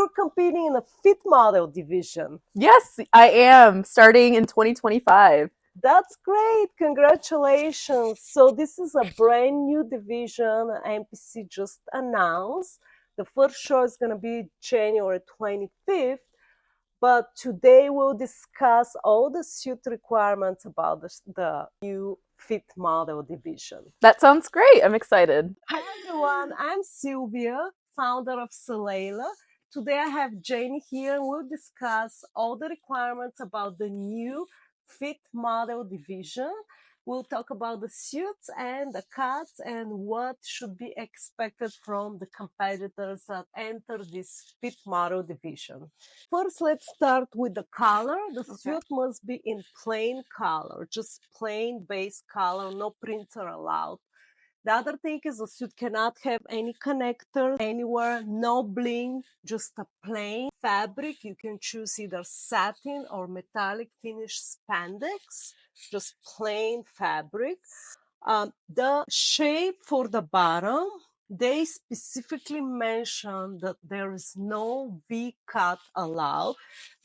you're competing in the Fit Model Division. Yes, I am, starting in 2025. That's great. Congratulations. So this is a brand new division NPC just announced. The first show is going to be January 25th. But today we'll discuss all the suit requirements about the new Fit Model Division. That sounds great. I'm excited. Hi everyone, I'm Sylvia, founder of Salela. Today I have Jane here and we'll discuss all the requirements about the new Fit Model Division. We'll talk about the suits and the cuts and what should be expected from the competitors that enter this Fit Model Division. First, let's start with the color. The suit must be in plain color, just plain base color, no prints are allowed. The other thing is the suit cannot have any connector anywhere, no bling, just a plain fabric. You can choose either satin or metallic finish spandex, just plain fabric. The shape for the bottom, they specifically mentioned that there is no V cut allowed.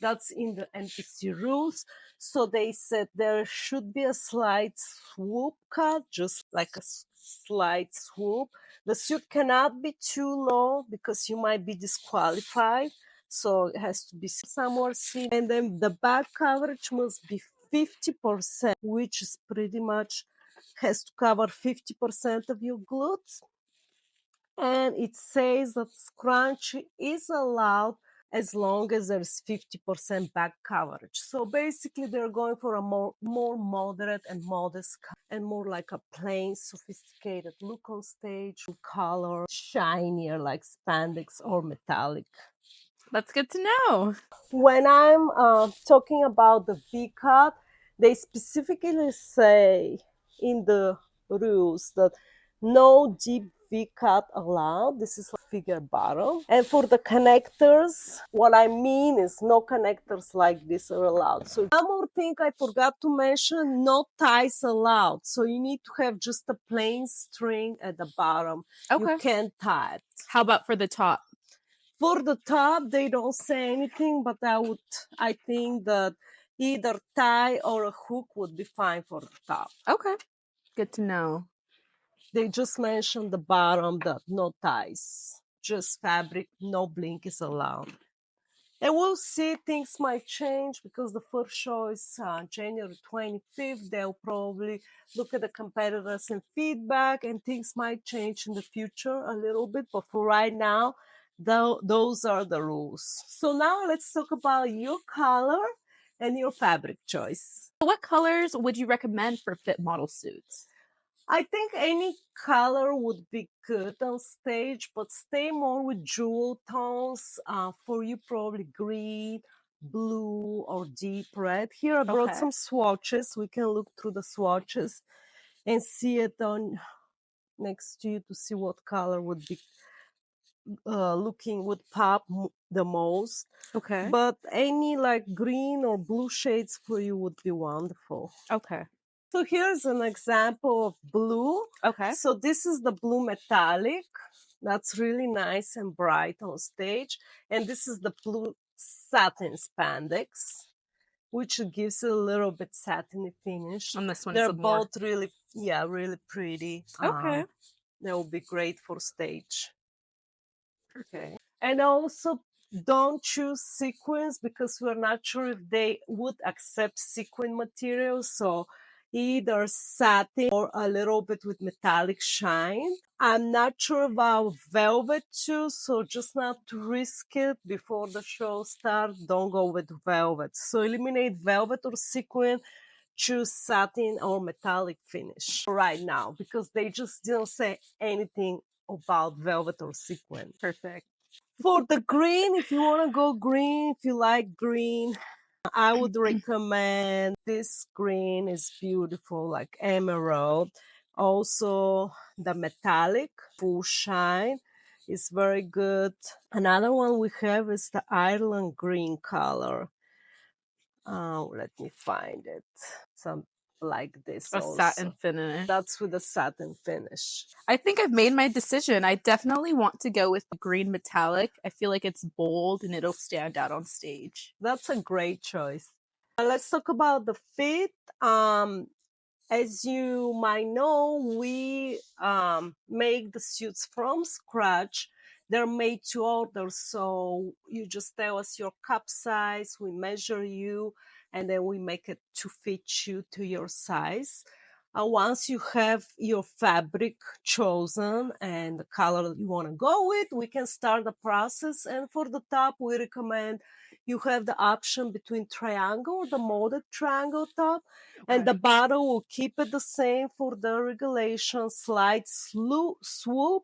That's in the NPC rules. So they said there should be a slight swoop cut, just like a slight swoop. The suit cannot be too low because you might be disqualified. So it has to be somewhere seen. And then the back coverage must be 50%, which is pretty much has to cover 50% of your glutes. And it says that scrunchie is allowed as long as there's 50% back coverage. So basically they're going for a more moderate and modest and more like a plain sophisticated look on stage, color, shinier like spandex or metallic. That's good to know. When I'm talking about the V-cut, they specifically say in the rules that no deep V-cut allowed. This is a figure bottom. And for the connectors, what I mean is no connectors like this are allowed. So one more thing I forgot to mention, no ties allowed. So you need to have just a plain string at the bottom. Okay. You can't tie it. How about for the top? For the top, they don't say anything, but I think that either tie or a hook would be fine for the top. Okay. Good to know. They just mentioned the bottom that no ties, just fabric, no blink is allowed. And we'll see, things might change because the first show is January 25th. They'll probably look at the competitors and feedback, and things might change in the future a little bit. But for right now, those are the rules. So now let's talk about your color and your fabric choice. What colors would you recommend for fit model suits? I think any color would be good on stage, but stay more with jewel tones. For you, probably green, blue, or deep red. Here I brought some swatches. We can look through the swatches and see it on next to you to see what color would be would pop the most. Okay. But any like green or blue shades for you would be wonderful. Okay. So here's an example of blue. Okay. So this is the blue metallic. That's really nice and bright on stage. And this is the blue satin spandex, which gives it a little bit satiny finish. And this one's They're both really pretty. Okay. They will be great for stage. Okay. And also don't choose sequins because we're not sure if they would accept sequin materials. So either satin or a little bit with metallic shine. I'm not sure about velvet too, so just not to risk it before the show starts, don't go with velvet. So eliminate velvet or sequin, choose satin or metallic finish right now because they just didn't say anything about velvet or sequin. Perfect. For the green, if you want to go green, if you like green, I would recommend this green is beautiful, like emerald. Also, the metallic full shine is very good. Another one we have is the Ireland green color. Let me find it. like this A also. satin finish. That's with a satin finish. I think I've made my decision. I definitely want to go with the green metallic. I feel like it's bold and it'll stand out on stage. That's a great choice. Let's talk about the fit. As you might know, we make the suits from scratch. They're made to order, so you just tell us your cup size, we measure you, and then we make it to fit you to your size. Once you have your fabric chosen and the color you want to go with, we can start the process. And for the top, we recommend you have the option between triangle, the molded triangle top, and the bottom will keep it the same for the regulation, slide, swoop,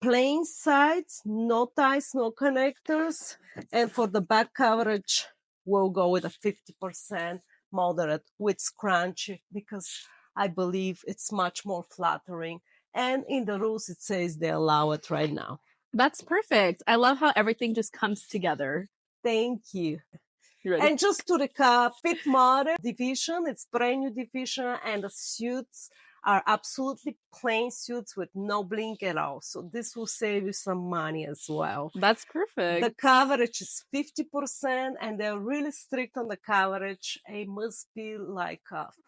plain sides, no ties, no connectors. And for the back coverage, we'll go with a 50% moderate with scrunchie because I believe it's much more flattering. And in the rules, it says they allow it right now. That's perfect. I love how everything just comes together. Thank you. You ready? And just to recap, Fit Model Division, it's brand new division, and the suits are absolutely plain suits with no bling at all. So this will save you some money as well. That's perfect. The coverage is 50%, and they're really strict on the coverage. It must be like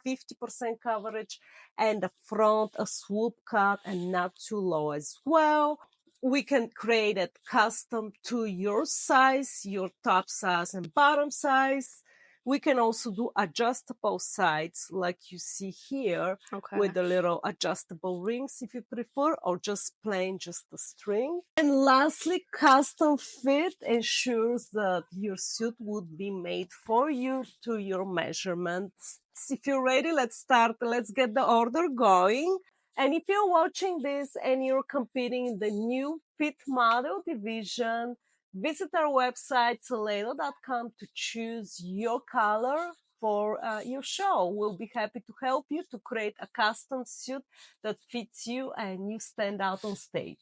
50% coverage, and the front a swoop cut and not too low as well. We can create it custom to your size, your top size and bottom size. We can also do adjustable sides like you see here with the little adjustable rings if you prefer, or just plain, just the string. And lastly, custom fit ensures that your suit would be made for you to your measurements. If you're ready, let's start. Let's get the order going. And if you're watching this and you're competing in the new Fit Model Division, visit our website, solelo.com, to choose your color for your show. We'll be happy to help you to create a custom suit that fits you and you stand out on stage.